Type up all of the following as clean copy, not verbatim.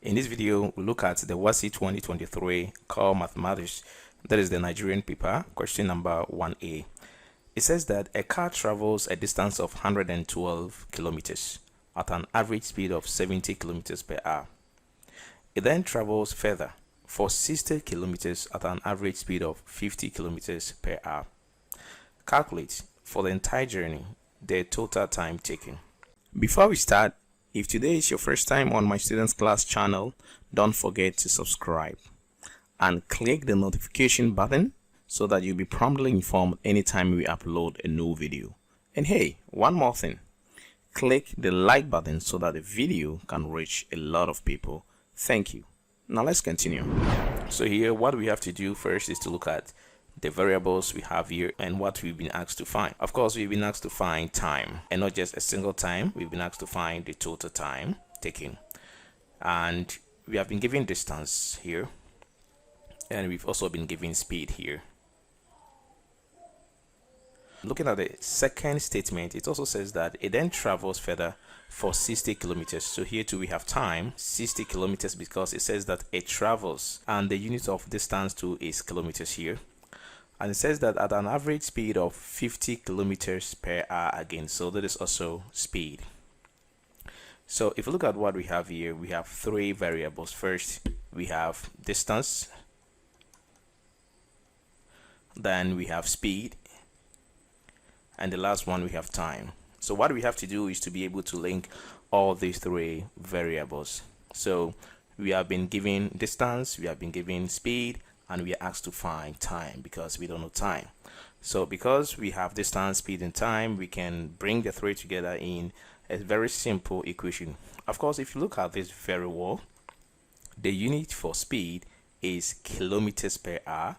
In this video, we'll look at the WASSCE 2023 Core Mathematics, that is the Nigerian paper, question number 1A. It says that a car travels a distance of 112 kilometers at an average speed of 70 kilometers per hour. It then travels further for 60 kilometers at an average speed of 50 kilometers per hour. Calculate for the entire journey the total time taken. Before we start, if today is your first time on my students class channel, don't forget to subscribe and click the notification button so that you'll be promptly informed anytime we upload a new video. And hey, one more thing, click the like button so that the video can reach a lot of people. Thank you. Now let's continue. So here, what we have to do first is to look at the variables we have here and what we've been asked to find. Of course, we've been asked to find time, and not just a single time. We've been asked to find the total time taken, and we have been given distance here, and we've also been given speed here. Looking at the second statement, it also says that it then travels further for 60 kilometers. So here too we have time, 60 kilometers, because it says that it travels, and the unit of distance too is kilometers here. And it says that at an average speed of 50 kilometers per hour again. So that is also speed. So if you look at what we have here, we have three variables. First, we have distance. Then we have speed. And the last one, we have time. So what we have to do is to be able to link all these three variables. So we have been given distance, we have been given speed, and we are asked to find time because we don't know time. So because we have distance, speed, and time, we can bring the three together in a very simple equation. Of course, if you look at this very well, the unit for speed is kilometers per hour.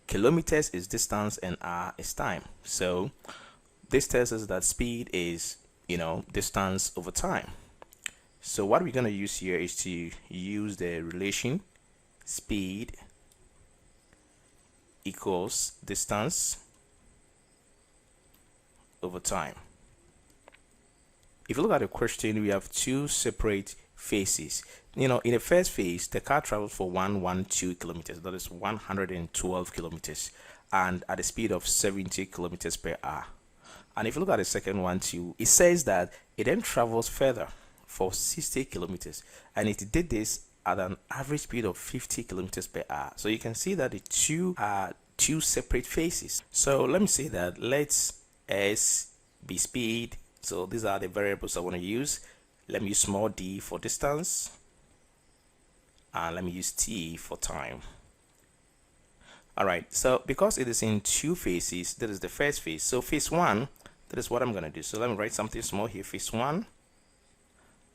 Kilometers is distance and hour is time. So this tells us that speed is, distance over time. So what we're going to use here is to use the relation speed equals distance over time. If you look at the question, we have two separate phases. In the first phase, the car travels for 112 kilometers, that is 112 kilometers, and at a speed of 70 kilometers per hour. And if you look at the second one too, it says that it then travels further for 60 kilometers, and it did this at an average speed of 50 kilometers per hour. So you can see that the two are two separate phases. So let me say that let's S be speed. So these are the variables I want to use. Let me use small d for distance, and let me use t for time. All right, so because it is in two phases, that is the first phase. So phase one, that is what I'm going to do. So let me write something small here. Phase one,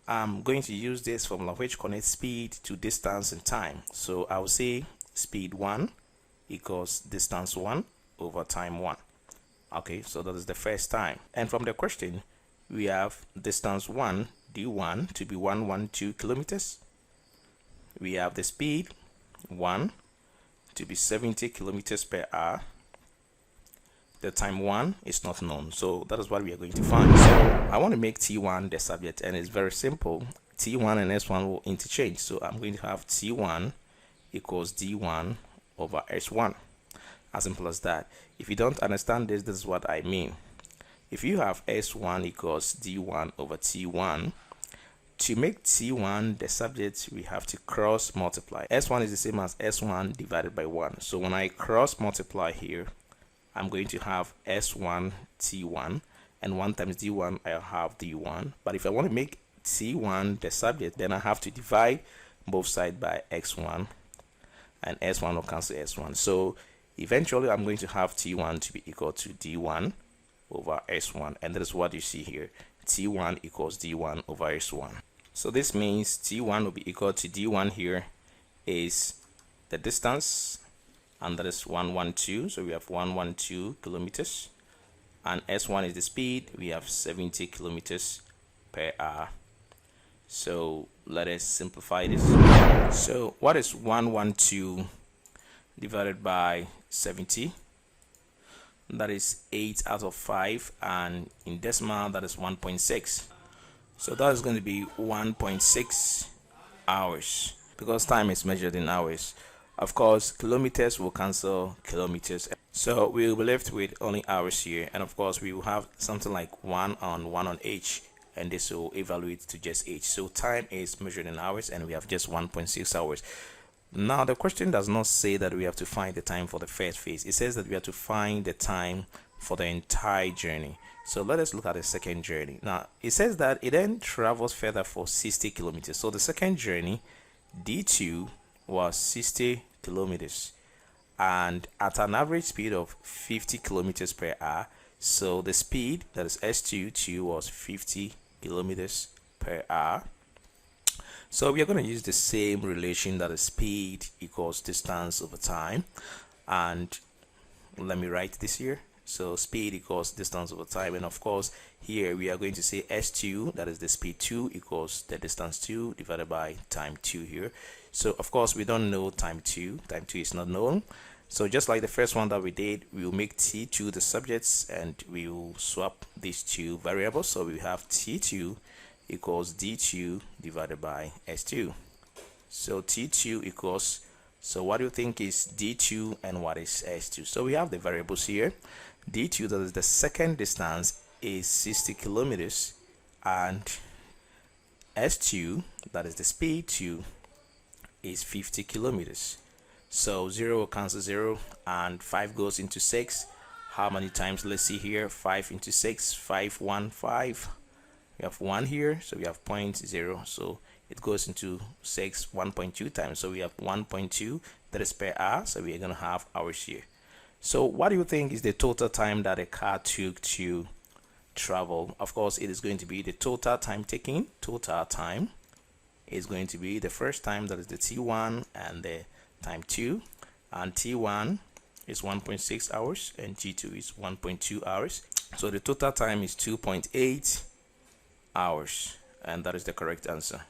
I'm going to use this formula which connects speed to distance and time. So I will say speed 1 equals distance 1 over time 1. Okay, so that is the first time. And from the question, we have distance 1, d1, to be 112 kilometers. We have the speed 1 to be 70 kilometers per hour. The time 1 is not known, so that is what we are going to find. So I want to make t1 the subject, and it's very simple. t1 and s1 will interchange, so I'm going to have t1 equals d1 over s1. As simple as that. If you don't understand this, this is what I mean. If you have s1 equals d1 over t1, to make t1 the subject, we have to cross multiply. S1 is the same as s1 divided by 1. So when I cross multiply here, I'm going to have s1 t1, and 1 times d1, I'll have d1. But if I want to make t1 the subject, then I have to divide both sides by x1, and s1 will cancel s1. So eventually I'm going to have t1 to be equal to d1 over s1, and that is what you see here. t1 equals d1 over s1. So this means t1 will be equal to d1 here is the distance, and that is 112. So we have 112 kilometers, and s1 is the speed. We have 70 kilometers per hour. So let us simplify this. So what is 112 divided by 70? That is 8 out of 5, and in decimal that is 1.6. So that is going to be 1.6 hours, because time is measured in hours. Of course, kilometers will cancel kilometers, so we will be left with only hours here. And of course, we will have something like 1 on h, and this will evaluate to just h. So time is measured in hours, and we have just 1.6 hours. Now the question does not say that we have to find the time for the first phase. It says that we have to find the time for the entire journey. So let us look at the second journey. Now it says that it then travels further for 60 kilometers. So the second journey, D2, was 60 kilometers and at an average speed of 50 kilometers per hour. So the speed, that is S2 was 50 kilometers per hour. So we are going to use the same relation, that is speed equals distance over time. And let me write this here. So speed equals distance over time. And of course, here we are going to say S2, that is the speed 2, equals the distance 2 divided by time 2 here. So of course, we don't know time 2. Time 2 is not known. So just like the first one that we did, we will make T2 the subjects and we will swap these two variables. So we have T2 equals D2 divided by S2. So T2 equals, so what do you think is D2 and what is S2? So we have the variables here. D2, that is the second distance, is 60 kilometers, and S2, that is the speed 2, is 50 kilometers. So 0 will cancel 0 and 5 goes into 6. How many times? Let's see here. 5 into 6, 5, 1, 5. We have 1 here, so we have 0.0, so it goes into 6 1.2 times, so we have 1.2, that is per hour, so we are going to have hours here. So what do you think is the total time that a car took to travel? Of course, it is going to be the total time taken. Total time is going to be the first time, that is the T1, and the time 2, and T1 is 1.6 hours and T2 is 1.2 hours. So the total time is 2.8 hours, and that is the correct answer.